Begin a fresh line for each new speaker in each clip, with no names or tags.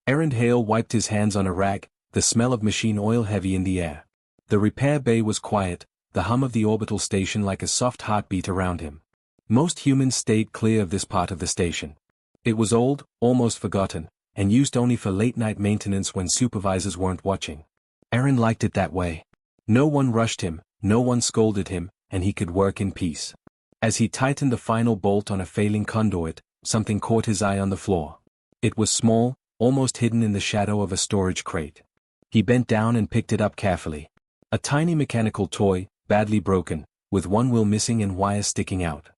Errand Hale wiped his hands on a rag, the smell of machine oil heavy in the air. The repair bay was quiet, the hum of the orbital station like a soft heartbeat around him. Most humans stayed clear of this part of the station. It was old, almost forgotten, and used only for late-night maintenance when supervisors weren't watching. Aaron liked it that way. No one rushed him, no one scolded him, and he could work in peace. As he tightened the final bolt on a failing conduit, something caught his eye on the floor. It was small, almost hidden in the shadow of a storage crate. He bent down and picked it up carefully. A tiny mechanical toy, badly broken, with one wheel missing and wires sticking out.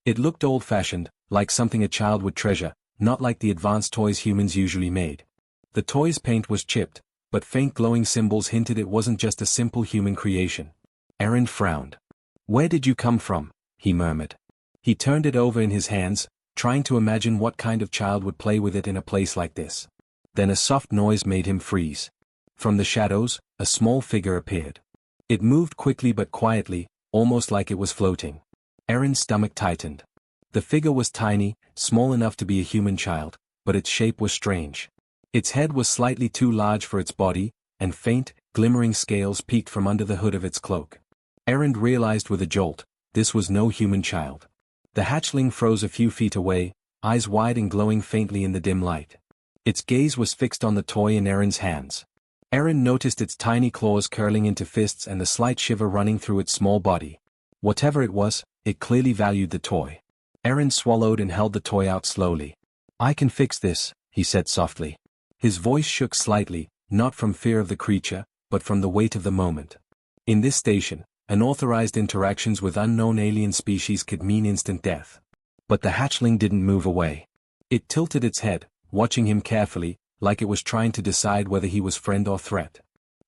It looked old-fashioned, like something a child would treasure, not like the advanced toys humans usually made. The toy's paint was chipped, but faint glowing symbols hinted it wasn't just a simple human creation. Aaron frowned. "Where did you come from?" he murmured. He turned it over in his hands, trying to imagine what kind of child would play with it in a place like this. Then a soft noise made him freeze. From the shadows, a small figure appeared. It moved quickly but quietly, almost like it was floating. Aaron's stomach tightened. The figure was tiny, small enough to be a human child, but its shape was strange. Its head was slightly too large for its body, and faint, glimmering scales peeked from under the hood of its cloak. Aaron realized with a jolt, this was no human child. The hatchling froze a few feet away, eyes wide and glowing faintly in the dim light. Its gaze was fixed on the toy in Aaron's hands. Aaron noticed its tiny claws curling into fists and the slight shiver running through its small body. Whatever it was, it clearly valued the toy. Aaron swallowed and held the toy out slowly. "I can fix this," he said softly. His voice shook slightly, not from fear of the creature, but from the weight of the moment. In this station, unauthorized interactions with unknown alien species could mean instant death. But the hatchling didn't move away. It tilted its head, watching him carefully, like it was trying to decide whether he was friend or threat.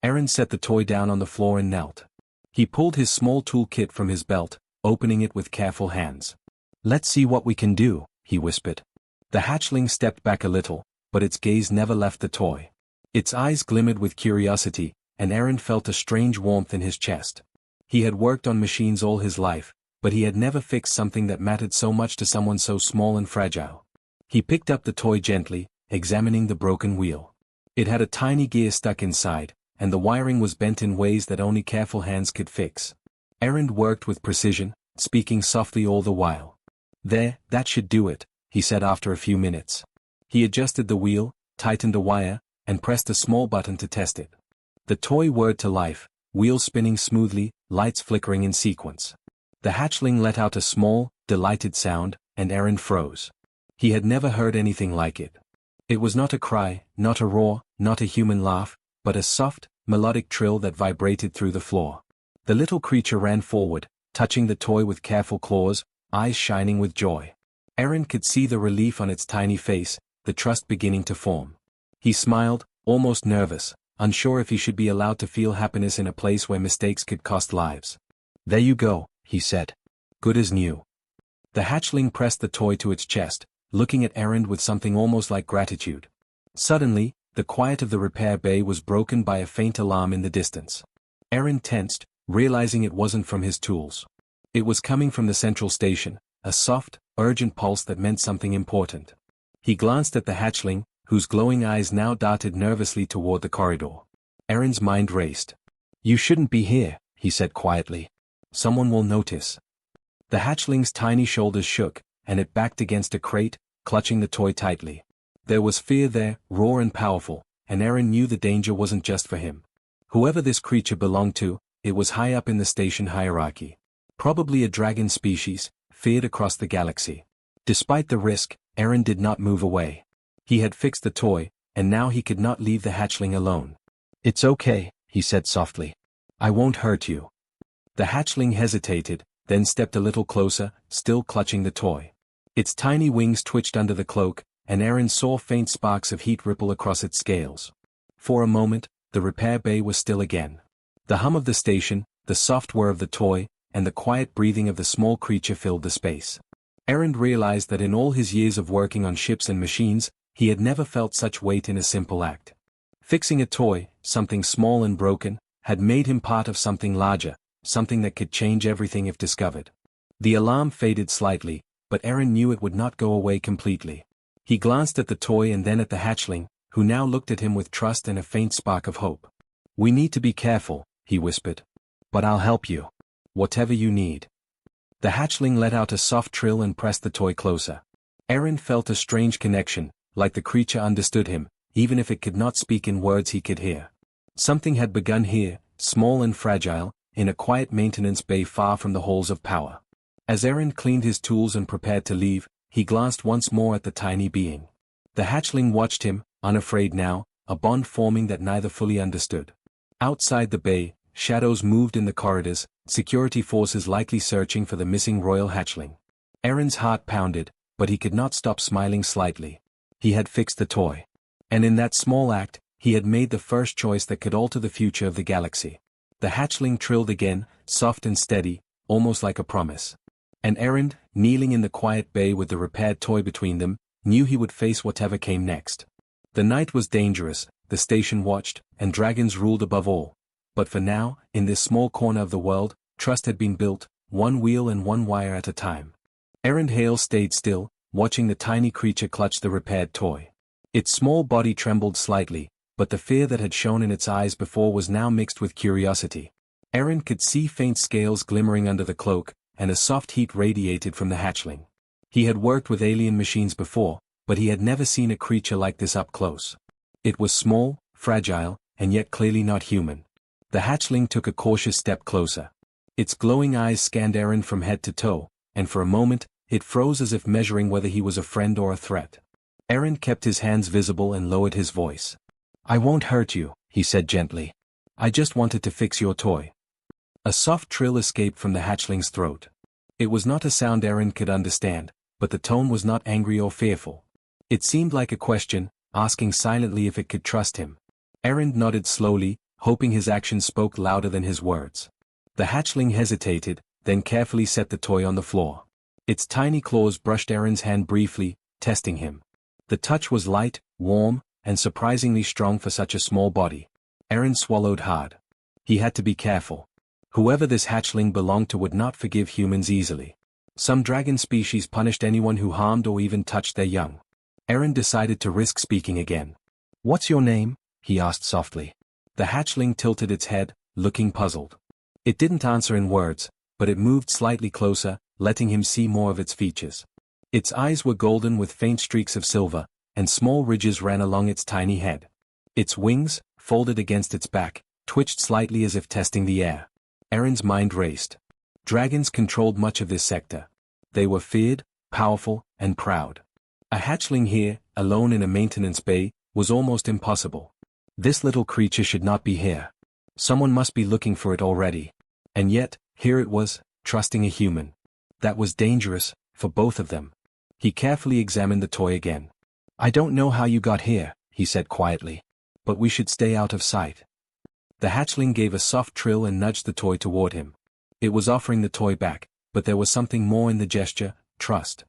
Aaron set the toy down on the floor and knelt. He pulled his small tool kit from his belt, opening it with careful hands. "Let's see what we can do," he whispered. The hatchling stepped back a little, but its gaze never left the toy. Its eyes glimmered with curiosity, and Aaron felt a strange warmth in his chest. He had worked on machines all his life, but he had never fixed something that mattered so much to someone so small and fragile. He picked up the toy gently, examining the broken wheel. It had a tiny gear stuck inside, and the wiring was bent in ways that only careful hands could fix. Aaron worked with precision, speaking softly all the while. "There, that should do it," he said after a few minutes. He adjusted the wheel, tightened a wire, and pressed a small button to test it. The toy whirred to life, wheels spinning smoothly, lights flickering in sequence. The hatchling let out a small, delighted sound, and Aaron froze. He had never heard anything like it. It was not a cry, not a roar, not a human laugh, but a soft, melodic trill that vibrated through the floor. The little creature ran forward, touching the toy with careful claws, eyes shining with joy. Aaron could see the relief on its tiny face, the trust beginning to form. He smiled, almost nervous, unsure if he should be allowed to feel happiness in a place where mistakes could cost lives. "There you go," he said. "Good as new." The hatchling pressed the toy to its chest, looking at Aaron with something almost like gratitude. Suddenly, the quiet of the repair bay was broken by a faint alarm in the distance. Aaron tensed, realizing it wasn't from his tools. It was coming from the central station, a soft, urgent pulse that meant something important. He glanced at the hatchling, whose glowing eyes now darted nervously toward the corridor. Aaron's mind raced. "You shouldn't be here," he said quietly. "Someone will notice." The hatchling's tiny shoulders shook, and it backed against a crate, clutching the toy tightly. There was fear there, raw and powerful, and Aaron knew the danger wasn't just for him. Whoever this creature belonged to, it was high up in the station hierarchy. Probably a dragon species, feared across the galaxy. Despite the risk, Aaron did not move away. He had fixed the toy, and now he could not leave the hatchling alone. "It's okay," he said softly. "I won't hurt you." The hatchling hesitated, then stepped a little closer, still clutching the toy. Its tiny wings twitched under the cloak, and Aaron saw faint sparks of heat ripple across its scales. For a moment, the repair bay was still again. The hum of the station, the soft whir of the toy, and the quiet breathing of the small creature filled the space. Aaron realized that in all his years of working on ships and machines, he had never felt such weight in a simple act. Fixing a toy, something small and broken, had made him part of something larger, something that could change everything if discovered. The alarm faded slightly, but Aaron knew it would not go away completely. He glanced at the toy and then at the hatchling, who now looked at him with trust and a faint spark of hope. "We need to be careful," he whispered. "But I'll help you. Whatever you need." The hatchling let out a soft trill and pressed the toy closer. Aaron felt a strange connection, like the creature understood him, even if it could not speak in words he could hear. Something had begun here, small and fragile, in a quiet maintenance bay far from the halls of power. As Aaron cleaned his tools and prepared to leave, he glanced once more at the tiny being. The hatchling watched him, unafraid now, a bond forming that neither fully understood. Outside the bay, shadows moved in the corridors, security forces likely searching for the missing royal hatchling. Aaron's heart pounded, but he could not stop smiling slightly. He had fixed the toy. And in that small act, he had made the first choice that could alter the future of the galaxy. The hatchling trilled again, soft and steady, almost like a promise. And Aaron, kneeling in the quiet bay with the repaired toy between them, knew he would face whatever came next. The night was dangerous, the station watched, and dragons ruled above all. But for now, in this small corner of the world, trust had been built, one wheel and one wire at a time. Aaron Hale stayed still, watching the tiny creature clutch the repaired toy. Its small body trembled slightly, but the fear that had shone in its eyes before was now mixed with curiosity. Aaron could see faint scales glimmering under the cloak, and a soft heat radiated from the hatchling. He had worked with alien machines before, but he had never seen a creature like this up close. It was small, fragile, and yet clearly not human. The hatchling took a cautious step closer. Its glowing eyes scanned Aaron from head to toe, and for a moment, it froze as if measuring whether he was a friend or a threat. Aaron kept his hands visible and lowered his voice. "I won't hurt you," he said gently. "I just wanted to fix your toy." A soft trill escaped from the hatchling's throat. It was not a sound Aaron could understand, but the tone was not angry or fearful. It seemed like a question, asking silently if it could trust him. Aaron nodded slowly, hoping his actions spoke louder than his words. The hatchling hesitated, then carefully set the toy on the floor. Its tiny claws brushed Aaron's hand briefly, testing him. The touch was light, warm, and surprisingly strong for such a small body. Aaron swallowed hard. He had to be careful. Whoever this hatchling belonged to would not forgive humans easily. Some dragon species punished anyone who harmed or even touched their young. Aaron decided to risk speaking again. "What's your name?" he asked softly. The hatchling tilted its head, looking puzzled. It didn't answer in words, but it moved slightly closer, letting him see more of its features. Its eyes were golden with faint streaks of silver, and small ridges ran along its tiny head. Its wings, folded against its back, twitched slightly as if testing the air. Aaron's mind raced. Dragons controlled much of this sector. They were feared, powerful, and proud. A hatchling here, alone in a maintenance bay, was almost impossible. This little creature should not be here. Someone must be looking for it already. And yet, here it was, trusting a human. That was dangerous, for both of them. He carefully examined the toy again. "I don't know how you got here," he said quietly. "But we should stay out of sight." The hatchling gave a soft trill and nudged the toy toward him. It was offering the toy back, but there was something more in the gesture, trust.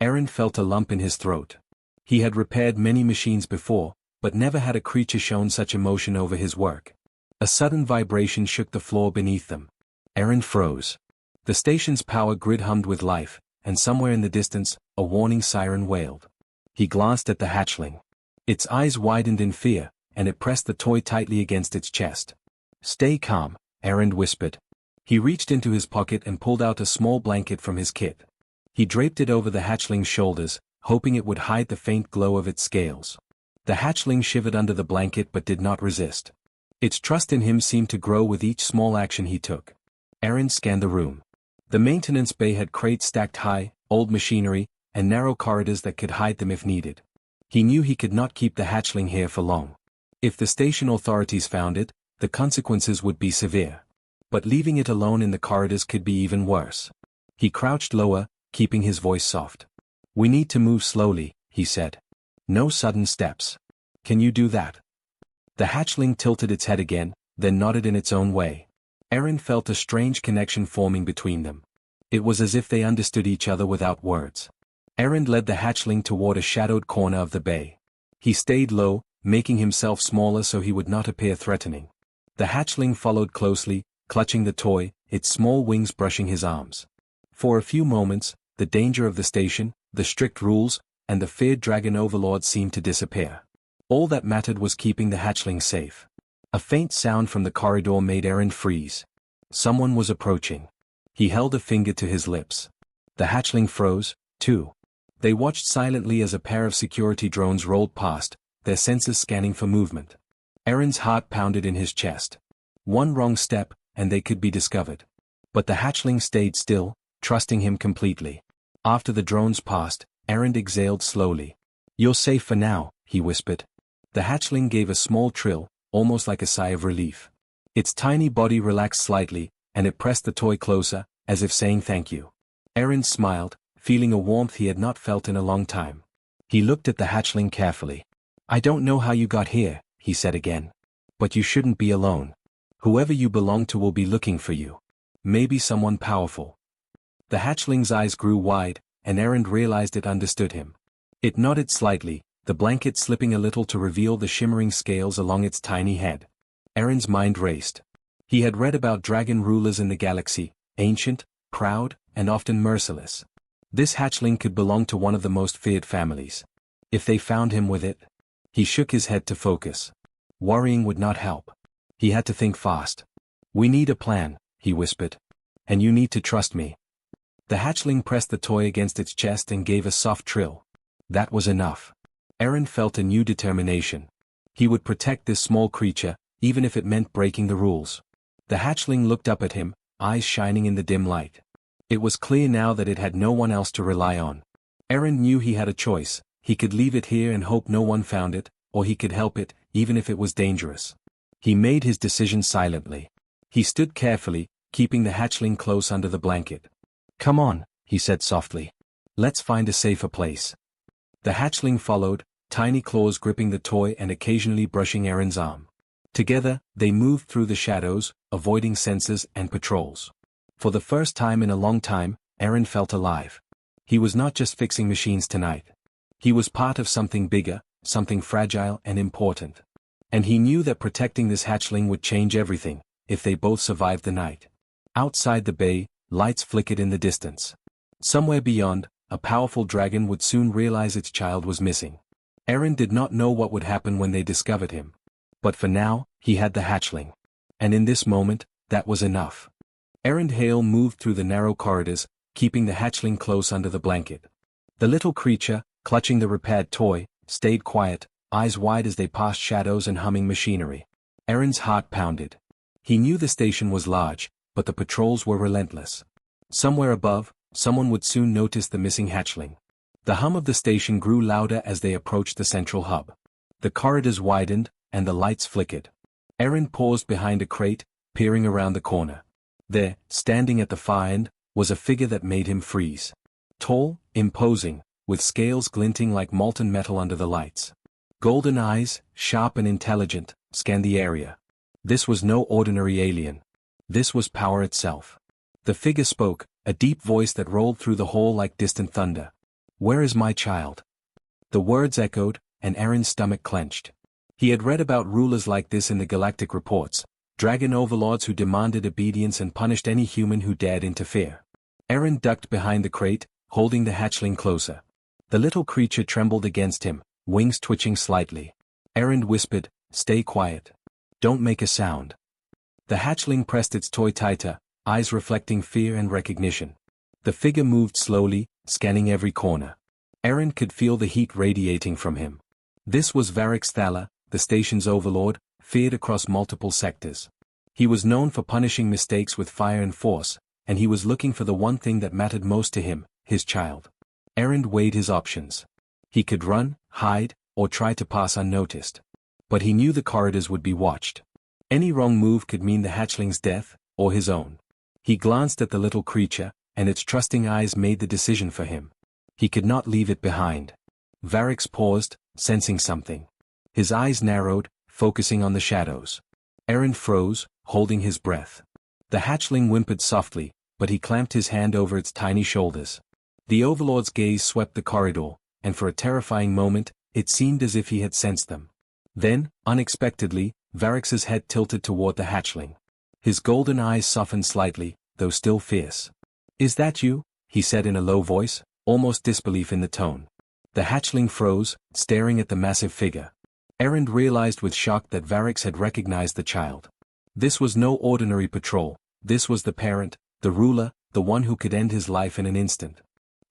Aaron felt a lump in his throat. He had repaired many machines before, but never had a creature shown such emotion over his work. A sudden vibration shook the floor beneath them. Aaron froze. The station's power grid hummed with life, and somewhere in the distance, a warning siren wailed. He glanced at the hatchling. Its eyes widened in fear, and it pressed the toy tightly against its chest. "Stay calm," Aaron whispered. He reached into his pocket and pulled out a small blanket from his kit. He draped it over the hatchling's shoulders, hoping it would hide the faint glow of its scales. The hatchling shivered under the blanket but did not resist. Its trust in him seemed to grow with each small action he took. Aaron scanned the room. The maintenance bay had crates stacked high, old machinery, and narrow corridors that could hide them if needed. He knew he could not keep the hatchling here for long. If the station authorities found it, the consequences would be severe. But leaving it alone in the corridors could be even worse. He crouched lower, keeping his voice soft. "We need to move slowly," he said. "No sudden steps. Can you do that?" The hatchling tilted its head again, then nodded in its own way. Aaron felt a strange connection forming between them. It was as if they understood each other without words. Aaron led the hatchling toward a shadowed corner of the bay. He stayed low, making himself smaller so he would not appear threatening. The hatchling followed closely, clutching the toy, its small wings brushing his arms. For a few moments, the danger of the station, the strict rules, and the feared dragon overlord seemed to disappear. All that mattered was keeping the hatchling safe. A faint sound from the corridor made Aaron freeze. Someone was approaching. He held a finger to his lips. The hatchling froze, too. They watched silently as a pair of security drones rolled past, their sensors scanning for movement. Aaron's heart pounded in his chest. One wrong step, and they could be discovered. But the hatchling stayed still, trusting him completely. After the drones passed, Aaron exhaled slowly. "You're safe for now," he whispered. The hatchling gave a small trill, almost like a sigh of relief. Its tiny body relaxed slightly, and it pressed the toy closer, as if saying thank you. Aaron smiled, feeling a warmth he had not felt in a long time. He looked at the hatchling carefully. "I don't know how you got here," he said again. "But you shouldn't be alone. Whoever you belong to will be looking for you. Maybe someone powerful." The hatchling's eyes grew wide, and Aaron realized it understood him. It nodded slightly, the blanket slipping a little to reveal the shimmering scales along its tiny head. Aaron's mind raced. He had read about dragon rulers in the galaxy, ancient, proud, and often merciless. This hatchling could belong to one of the most feared families. If they found him with it? He shook his head to focus. Worrying would not help. He had to think fast. "We need a plan," he whispered. "And you need to trust me." The hatchling pressed the toy against its chest and gave a soft trill. That was enough. Aaron felt a new determination. He would protect this small creature, even if it meant breaking the rules. The hatchling looked up at him, eyes shining in the dim light. It was clear now that it had no one else to rely on. Aaron knew he had a choice. He could leave it here and hope no one found it, or he could help it, even if it was dangerous. He made his decision silently. He stood carefully, keeping the hatchling close under the blanket. "Come on," he said softly. "Let's find a safer place." The hatchling followed, tiny claws gripping the toy and occasionally brushing Aaron's arm. Together, they moved through the shadows, avoiding sensors and patrols. For the first time in a long time, Aaron felt alive. He was not just fixing machines tonight. He was part of something bigger, something fragile and important. And he knew that protecting this hatchling would change everything, if they both survived the night. Outside the bay, lights flickered in the distance. Somewhere beyond, a powerful dragon would soon realize its child was missing. Aaron did not know what would happen when they discovered him. But for now, he had the hatchling. And in this moment, that was enough. Aaron Hale moved through the narrow corridors, keeping the hatchling close under the blanket. The little creature, clutching the repaired toy, stayed quiet, eyes wide as they passed shadows and humming machinery. Aaron's heart pounded. He knew the station was large, but the patrols were relentless. Somewhere above, someone would soon notice the missing hatchling. The hum of the station grew louder as they approached the central hub. The corridors widened, and the lights flickered. Aaron paused behind a crate, peering around the corner. There, standing at the far end, was a figure that made him freeze. Tall, imposing, with scales glinting like molten metal under the lights. Golden eyes, sharp and intelligent, scanned the area. This was no ordinary alien. This was power itself. The figure spoke, a deep voice that rolled through the hall like distant thunder. "Where is my child?" The words echoed, and Aaron's stomach clenched. He had read about rulers like this in the galactic reports, dragon overlords who demanded obedience and punished any human who dared interfere. Aaron ducked behind the crate, holding the hatchling closer. The little creature trembled against him, wings twitching slightly. Aaron whispered, "Stay quiet. Don't make a sound." The hatchling pressed its toy tighter, eyes reflecting fear and recognition. The figure moved slowly, scanning every corner. Aaron could feel the heat radiating from him. This was Varix Thala, the station's overlord, feared across multiple sectors. He was known for punishing mistakes with fire and force, and he was looking for the one thing that mattered most to him, his child. Aaron weighed his options. He could run, hide, or try to pass unnoticed. But he knew the corridors would be watched. Any wrong move could mean the hatchling's death, or his own. He glanced at the little creature, and its trusting eyes made the decision for him. He could not leave it behind. Varix paused, sensing something. His eyes narrowed, focusing on the shadows. Aaron froze, holding his breath. The hatchling whimpered softly, but he clamped his hand over its tiny shoulders. The overlord's gaze swept the corridor, and for a terrifying moment, it seemed as if he had sensed them. Then, unexpectedly, Varix's head tilted toward the hatchling. His golden eyes softened slightly, though still fierce. "Is that you?" he said in a low voice, almost disbelief in the tone. The hatchling froze, staring at the massive figure. Erend realized with shock that Varix had recognized the child. This was no ordinary patrol, this was the parent, the ruler, the one who could end his life in an instant.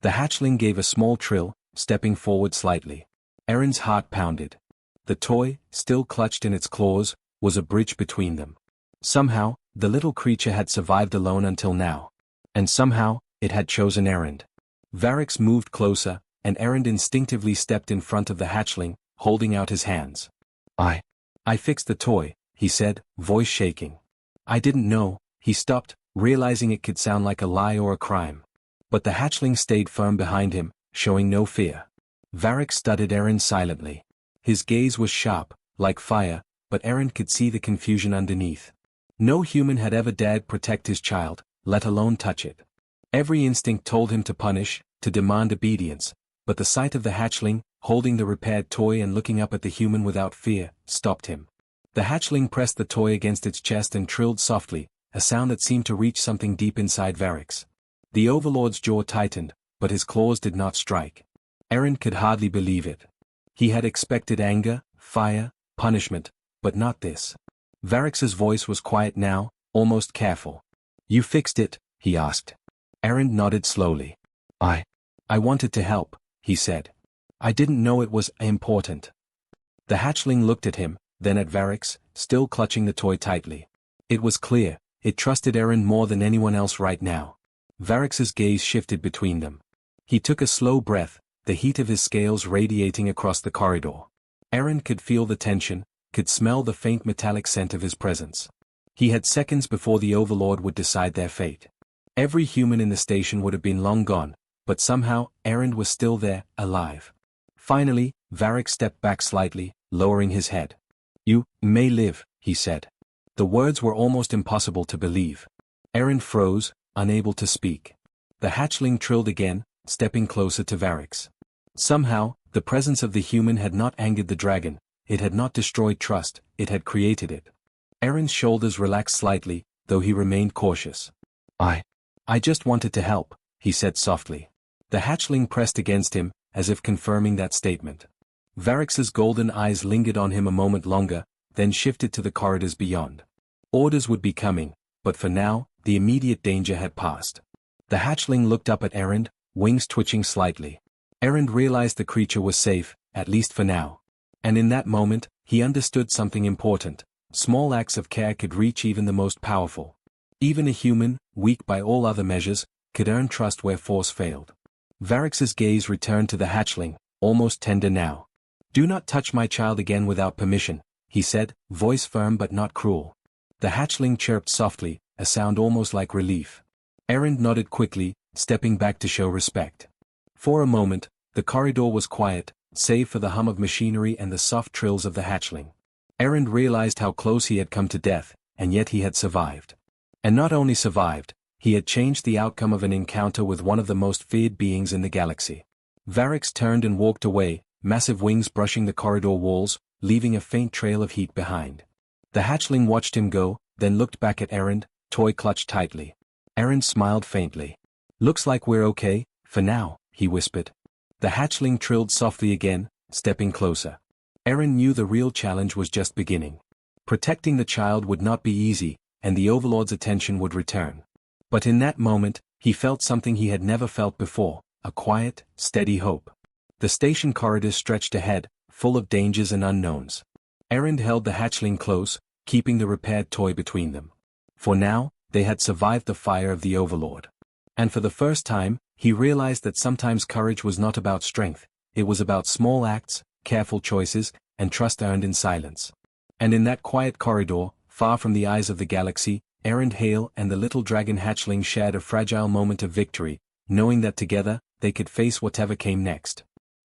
The hatchling gave a small trill, stepping forward slightly. Erend's heart pounded. The toy, still clutched in its claws, was a bridge between them. Somehow, the little creature had survived alone until now. And somehow, it had chosen Erend. Varix moved closer, and Erend instinctively stepped in front of the hatchling, holding out his hands. I fixed the toy, he said, voice shaking. I didn't know, he stopped, realizing it could sound like a lie or a crime. But the hatchling stayed firm behind him, showing no fear. Varix studied Erend silently. His gaze was sharp, like fire, but Erend could see the confusion underneath. No human had ever dared protect his child, let alone touch it. Every instinct told him to punish, to demand obedience, but the sight of the hatchling, holding the repaired toy and looking up at the human without fear, stopped him. The hatchling pressed the toy against its chest and trilled softly, a sound that seemed to reach something deep inside Varix. The Overlord's jaw tightened, but his claws did not strike. Erend could hardly believe it. He had expected anger, fire, punishment, but not this. Varix's voice was quiet now, almost careful. You fixed it, he asked. Erend nodded slowly. I wanted to help, he said. I didn't know it was important. The hatchling looked at him, then at Varix, still clutching the toy tightly. It was clear, it trusted Erend more than anyone else right now. Varix's gaze shifted between them. He took a slow breath, the heat of his scales radiating across the corridor. Erend could feel the tension, could smell the faint metallic scent of his presence. He had seconds before the Overlord would decide their fate. Every human in the station would have been long gone, but somehow, Erend was still there, alive. Finally, Varix stepped back slightly, lowering his head. You may live, he said. The words were almost impossible to believe. Erend froze, unable to speak. The hatchling trilled again, stepping closer to Varix. Somehow, the presence of the human had not angered the dragon, it had not destroyed trust, it had created it. Erend's shoulders relaxed slightly, though he remained cautious. I just wanted to help, he said softly. The hatchling pressed against him, as if confirming that statement. Varix's golden eyes lingered on him a moment longer, then shifted to the corridors beyond. Orders would be coming, but for now, the immediate danger had passed. The hatchling looked up at Erend, wings twitching slightly. Erend realized the creature was safe, at least for now. And in that moment, he understood something important. Small acts of care could reach even the most powerful. Even a human, weak by all other measures, could earn trust where force failed. Varix's gaze returned to the hatchling, almost tender now. Do not touch my child again without permission, he said, voice firm but not cruel. The hatchling chirped softly, a sound almost like relief. Erend nodded quickly, stepping back to show respect. For a moment, the corridor was quiet, save for the hum of machinery and the soft trills of the hatchling. Erend realized how close he had come to death, and yet he had survived. And not only survived, he had changed the outcome of an encounter with one of the most feared beings in the galaxy. Varix turned and walked away, massive wings brushing the corridor walls, leaving a faint trail of heat behind. The hatchling watched him go, then looked back at Erend, toy clutched tightly. Erend smiled faintly. Looks like we're okay, for now, he whispered. The hatchling trilled softly again, stepping closer. Erend knew the real challenge was just beginning. Protecting the child would not be easy, and the Overlord's attention would return. But in that moment, he felt something he had never felt before, a quiet, steady hope. The station corridors stretched ahead, full of dangers and unknowns. Erend held the hatchling close, keeping the repaired toy between them. For now, they had survived the fire of the Overlord. And for the first time, he realized that sometimes courage was not about strength, it was about small acts, careful choices, and trust earned in silence. And in that quiet corridor, far from the eyes of the galaxy, Erend Hale and the little dragon hatchling shared a fragile moment of victory, knowing that together, they could face whatever came next.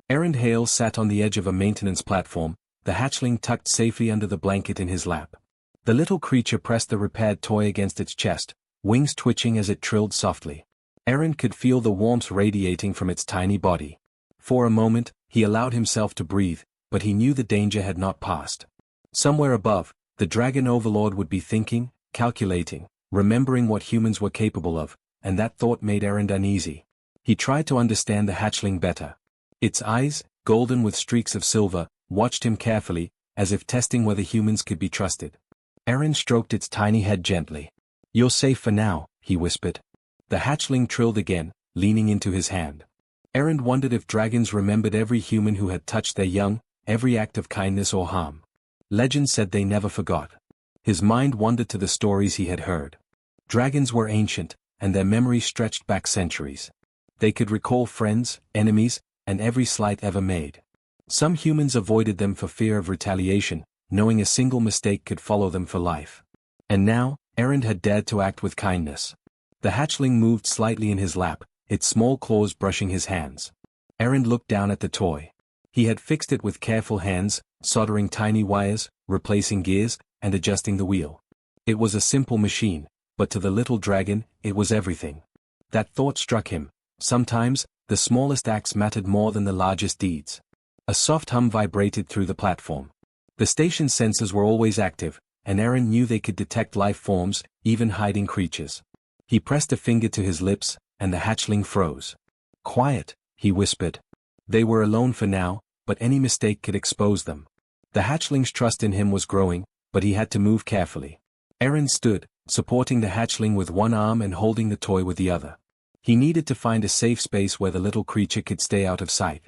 Erend Hale sat on the edge of a maintenance platform, the hatchling tucked safely under the blanket in his lap. The little creature pressed the repaired toy against its chest, wings twitching as it trilled softly. Erend could feel the warmth radiating from its tiny body. For a moment, he allowed himself to breathe, but he knew the danger had not passed. Somewhere above, the Dragon Overlord would be thinking, calculating, remembering what humans were capable of, and that thought made Erend uneasy. He tried to understand the hatchling better. Its eyes, golden with streaks of silver, watched him carefully, as if testing whether humans could be trusted. Aaron stroked its tiny head gently. "You're safe for now," he whispered. The hatchling trilled again, leaning into his hand. Aaron wondered if dragons remembered every human who had touched their young, every act of kindness or harm. Legend said they never forgot. His mind wandered to the stories he had heard. Dragons were ancient, and their memory stretched back centuries. They could recall friends, enemies, and every slight ever made. Some humans avoided them for fear of retaliation, knowing a single mistake could follow them for life. And now, Aaron had dared to act with kindness. The hatchling moved slightly in his lap, its small claws brushing his hands. Aaron looked down at the toy. He had fixed it with careful hands, soldering tiny wires, replacing gears, and adjusting the wheel. It was a simple machine, but to the little dragon, it was everything. That thought struck him. Sometimes, the smallest acts mattered more than the largest deeds. A soft hum vibrated through the platform. The station's sensors were always active, and Aaron knew they could detect life forms, even hiding creatures. He pressed a finger to his lips, and the hatchling froze. "Quiet," he whispered. They were alone for now, but any mistake could expose them. The hatchling's trust in him was growing, but he had to move carefully. Aaron stood, supporting the hatchling with one arm and holding the toy with the other. He needed to find a safe space where the little creature could stay out of sight.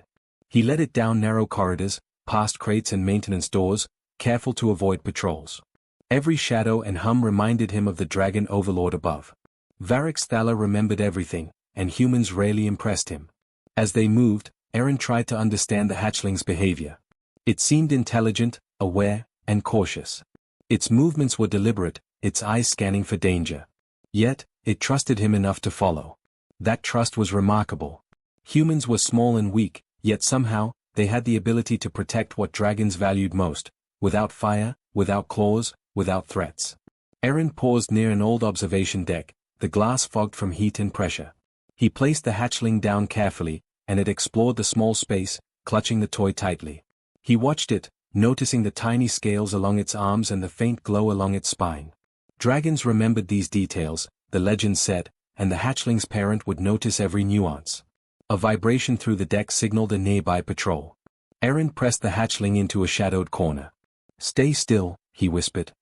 He led it down narrow corridors, past crates and maintenance doors, careful to avoid patrols. Every shadow and hum reminded him of the dragon overlord above. Varix Thala remembered everything, and humans rarely impressed him. As they moved, Aaron tried to understand the hatchling's behavior. It seemed intelligent, aware, and cautious. Its movements were deliberate, its eyes scanning for danger. Yet, it trusted him enough to follow. That trust was remarkable. Humans were small and weak, yet somehow, they had the ability to protect what dragons valued most, without fire, without claws, without threats. Aaron paused near an old observation deck, the glass fogged from heat and pressure. He placed the hatchling down carefully, and it explored the small space, clutching the toy tightly. He watched it, noticing the tiny scales along its arms and the faint glow along its spine. Dragons remembered these details, the legend said, and the hatchling's parent would notice every nuance. A vibration through the deck signaled a nearby patrol. Aaron pressed the hatchling into a shadowed corner. "Stay still," he whispered.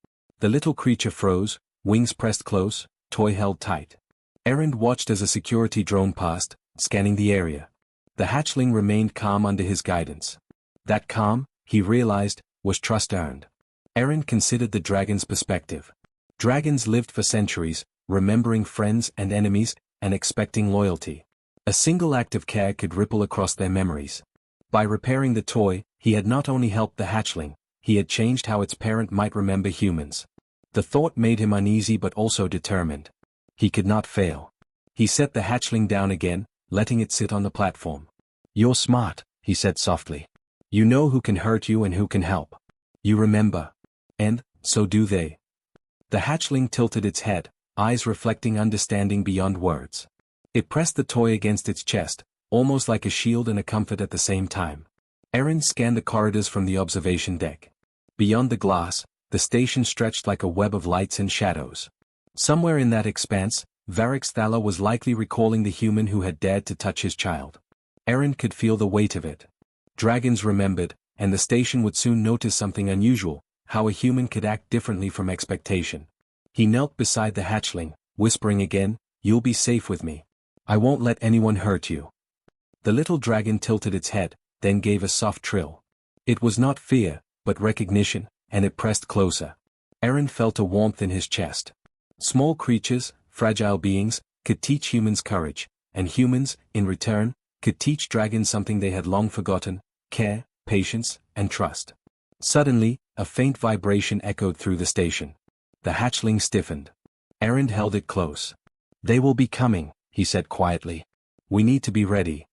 The little creature froze, wings pressed close, toy held tight. Aaron watched as a security drone passed, scanning the area. The hatchling remained calm under his guidance. That calm, he realized, was trust earned. Aaron considered the dragon's perspective. Dragons lived for centuries, remembering friends and enemies, and expecting loyalty. A single act of care could ripple across their memories. By repairing the toy, he had not only helped the hatchling, he had changed how its parent might remember humans. The thought made him uneasy but also determined. He could not fail. He set the hatchling down again, letting it sit on the platform. "You're smart," he said softly. "You know who can hurt you and who can help. You remember. And, so do they." The hatchling tilted its head, eyes reflecting understanding beyond words. It pressed the toy against its chest, almost like a shield and a comfort at the same time. Aaron scanned the corridors from the observation deck. Beyond the glass, the station stretched like a web of lights and shadows. Somewhere in that expanse, Varix Thala was likely recalling the human who had dared to touch his child. Aaron could feel the weight of it. Dragons remembered, and the station would soon notice something unusual, how a human could act differently from expectation. He knelt beside the hatchling, whispering again, "You'll be safe with me. I won't let anyone hurt you." The little dragon tilted its head, then gave a soft trill. It was not fear, but recognition, and it pressed closer. Aaron felt a warmth in his chest. Small creatures, fragile beings, could teach humans courage, and humans, in return, could teach dragons something they had long forgotten: care, patience, and trust. Suddenly, a faint vibration echoed through the station. The hatchling stiffened. Aaron held it close. "They will be coming," he said quietly. "We need to be ready."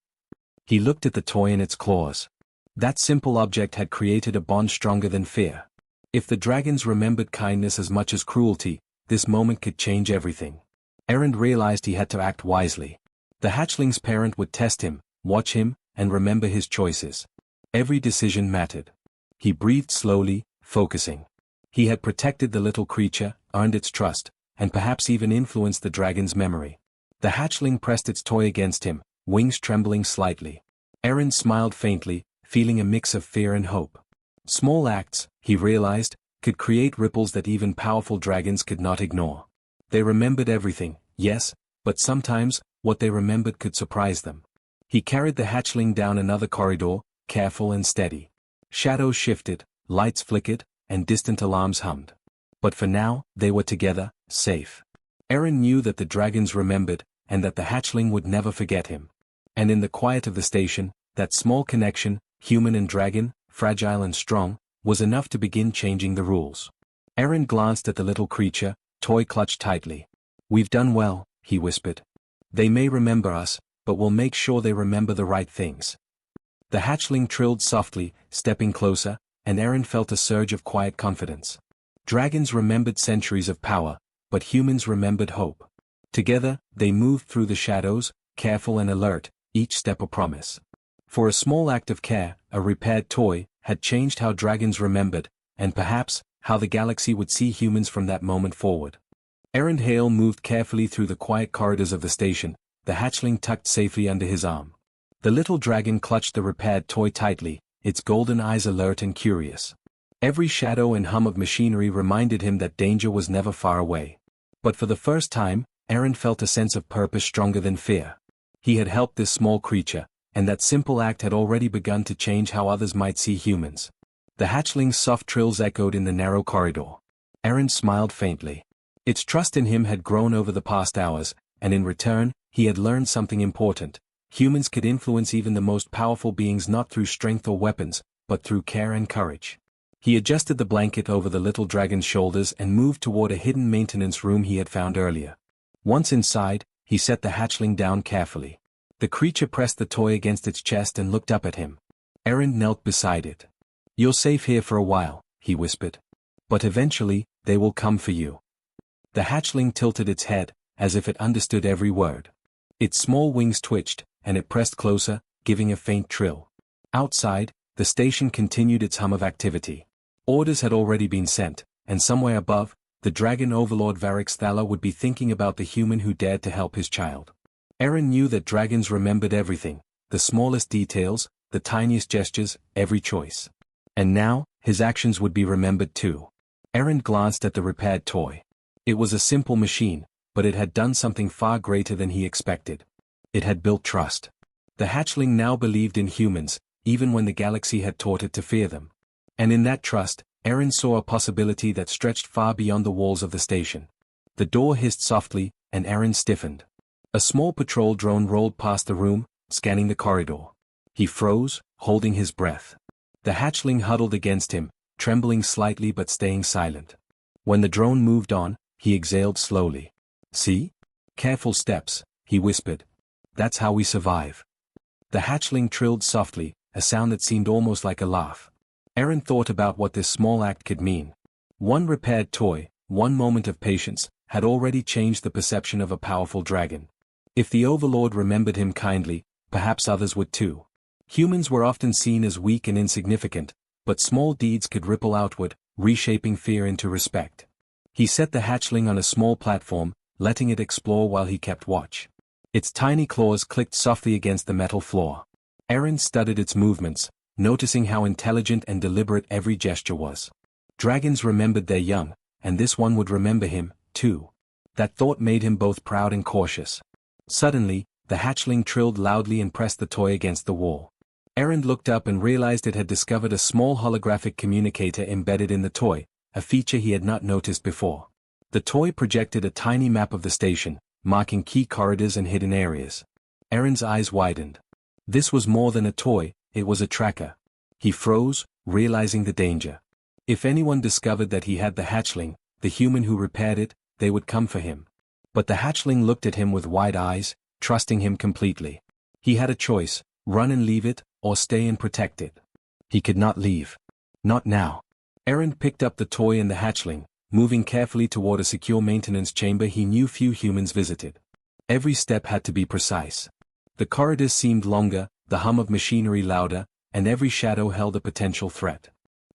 He looked at the toy in its claws. That simple object had created a bond stronger than fear. If the dragons remembered kindness as much as cruelty, this moment could change everything. Aaron realized he had to act wisely. The hatchling's parent would test him, watch him, and remember his choices. Every decision mattered. He breathed slowly, focusing. He had protected the little creature, earned its trust, and perhaps even influenced the dragon's memory. The hatchling pressed its toy against him, wings trembling slightly. Aaron smiled faintly, feeling a mix of fear and hope. Small acts, he realized, could create ripples that even powerful dragons could not ignore. They remembered everything, yes, but sometimes, what they remembered could surprise them. He carried the hatchling down another corridor, careful and steady. Shadows shifted, lights flickered, and distant alarms hummed. But for now, they were together, safe. Eren knew that the dragons remembered, and that the hatchling would never forget him. And in the quiet of the station, that small connection, human and dragon, fragile and strong, was enough to begin changing the rules. Eren glanced at the little creature, toy clutched tightly. "We've done well," he whispered. "They may remember us, but we'll make sure they remember the right things." The hatchling trilled softly, stepping closer, and Eren felt a surge of quiet confidence. Dragons remembered centuries of power, but humans remembered hope. Together, they moved through the shadows, careful and alert, each step a promise. For a small act of care, a repaired toy, had changed how dragons remembered, and perhaps, how the galaxy would see humans from that moment forward. Eren Hale moved carefully through the quiet corridors of the station, the hatchling tucked safely under his arm. The little dragon clutched the repaired toy tightly, its golden eyes alert and curious. Every shadow and hum of machinery reminded him that danger was never far away. But for the first time, Eren felt a sense of purpose stronger than fear. He had helped this small creature, and that simple act had already begun to change how others might see humans. The hatchling's soft trills echoed in the narrow corridor. Eren smiled faintly. Its trust in him had grown over the past hours, and in return, he had learned something important. Humans could influence even the most powerful beings not through strength or weapons, but through care and courage. He adjusted the blanket over the little dragon's shoulders and moved toward a hidden maintenance room he had found earlier. Once inside, he set the hatchling down carefully. The creature pressed the toy against its chest and looked up at him. Eren knelt beside it. "You're safe here for a while," he whispered. "But eventually, they will come for you." The hatchling tilted its head, as if it understood every word. Its small wings twitched, and it pressed closer, giving a faint trill. Outside, the station continued its hum of activity. Orders had already been sent, and somewhere above, the dragon overlord Varix Thala would be thinking about the human who dared to help his child. Eren knew that dragons remembered everything, the smallest details, the tiniest gestures, every choice. And now, his actions would be remembered too. Eren glanced at the repaired toy. It was a simple machine, but it had done something far greater than he expected. It had built trust. The hatchling now believed in humans, even when the galaxy had taught it to fear them. And in that trust, Eren saw a possibility that stretched far beyond the walls of the station. The door hissed softly, and Eren stiffened. A small patrol drone rolled past the room, scanning the corridor. He froze, holding his breath. The hatchling huddled against him, trembling slightly but staying silent. When the drone moved on, he exhaled slowly. "See? Careful steps," he whispered. "That's how we survive." The hatchling trilled softly, a sound that seemed almost like a laugh. Eren thought about what this small act could mean. One repaired toy, one moment of patience, had already changed the perception of a powerful dragon. If the Overlord remembered him kindly, perhaps others would too. Humans were often seen as weak and insignificant, but small deeds could ripple outward, reshaping fear into respect. He set the hatchling on a small platform, letting it explore while he kept watch. Its tiny claws clicked softly against the metal floor. Eren studied its movements, noticing how intelligent and deliberate every gesture was. Dragons remembered their young, and this one would remember him, too. That thought made him both proud and cautious. Suddenly, the hatchling trilled loudly and pressed the toy against the wall. Eren looked up and realized it had discovered a small holographic communicator embedded in the toy, a feature he had not noticed before. The toy projected a tiny map of the station, marking key corridors and hidden areas. Eren's eyes widened. This was more than a toy, it was a tracker. He froze, realizing the danger. If anyone discovered that he had the hatchling, the human who repaired it, they would come for him. But the hatchling looked at him with wide eyes, trusting him completely. He had a choice, run and leave it, or stay and protect it. He could not leave. Not now. Eren picked up the toy and the hatchling, moving carefully toward a secure maintenance chamber he knew few humans visited. Every step had to be precise. The corridors seemed longer, the hum of machinery louder, and every shadow held a potential threat.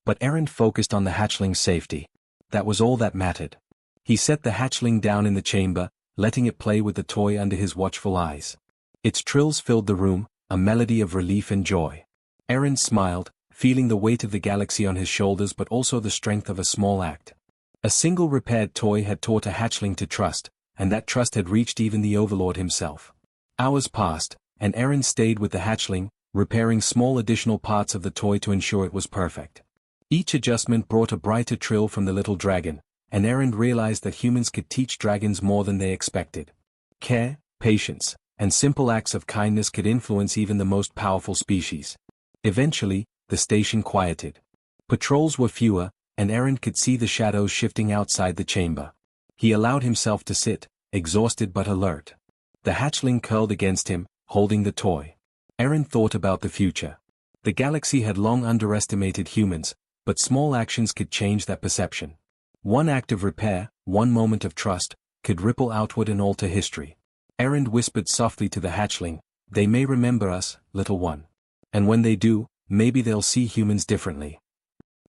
But Eren focused on the hatchling's safety. That was all that mattered. He set the hatchling down in the chamber, letting it play with the toy under his watchful eyes. Its trills filled the room, a melody of relief and joy. Eren smiled, feeling the weight of the galaxy on his shoulders but also the strength of a small act. A single repaired toy had taught a hatchling to trust, and that trust had reached even the Overlord himself. Hours passed, and Eren stayed with the hatchling, repairing small additional parts of the toy to ensure it was perfect. Each adjustment brought a brighter trill from the little dragon, and Eren realized that humans could teach dragons more than they expected. Care, patience, and simple acts of kindness could influence even the most powerful species. Eventually, the station quieted. Patrols were fewer, and Eren could see the shadows shifting outside the chamber. He allowed himself to sit, exhausted but alert. The hatchling curled against him, holding the toy. Eren thought about the future. The galaxy had long underestimated humans, but small actions could change that perception. One act of repair, one moment of trust, could ripple outward and alter history. Eren whispered softly to the hatchling, "They may remember us, little one. And when they do, maybe they'll see humans differently."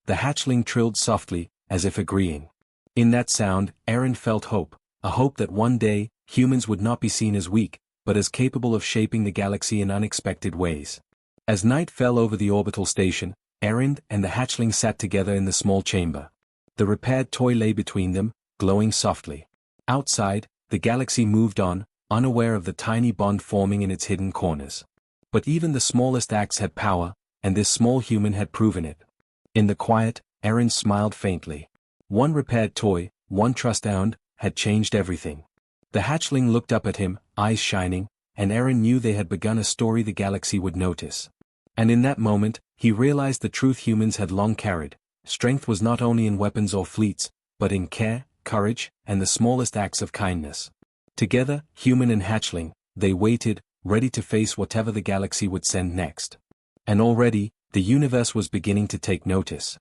The hatchling trilled softly, as if agreeing. In that sound, Eren felt hope, a hope that one day, humans would not be seen as weak, but as capable of shaping the galaxy in unexpected ways. As night fell over the orbital station, Eren and the hatchling sat together in the small chamber. The repaired toy lay between them, glowing softly. Outside, the galaxy moved on, unaware of the tiny bond forming in its hidden corners. But even the smallest acts had power, and this small human had proven it. In the quiet, Eren smiled faintly. One repaired toy, one trust earned, had changed everything. The hatchling looked up at him, eyes shining, and Eren knew they had begun a story the galaxy would notice. And in that moment, he realized the truth humans had long carried. Strength was not only in weapons or fleets, but in care, courage, and the smallest acts of kindness. Together, human and hatchling, they waited, ready to face whatever the galaxy would send next. And already, the universe was beginning to take notice.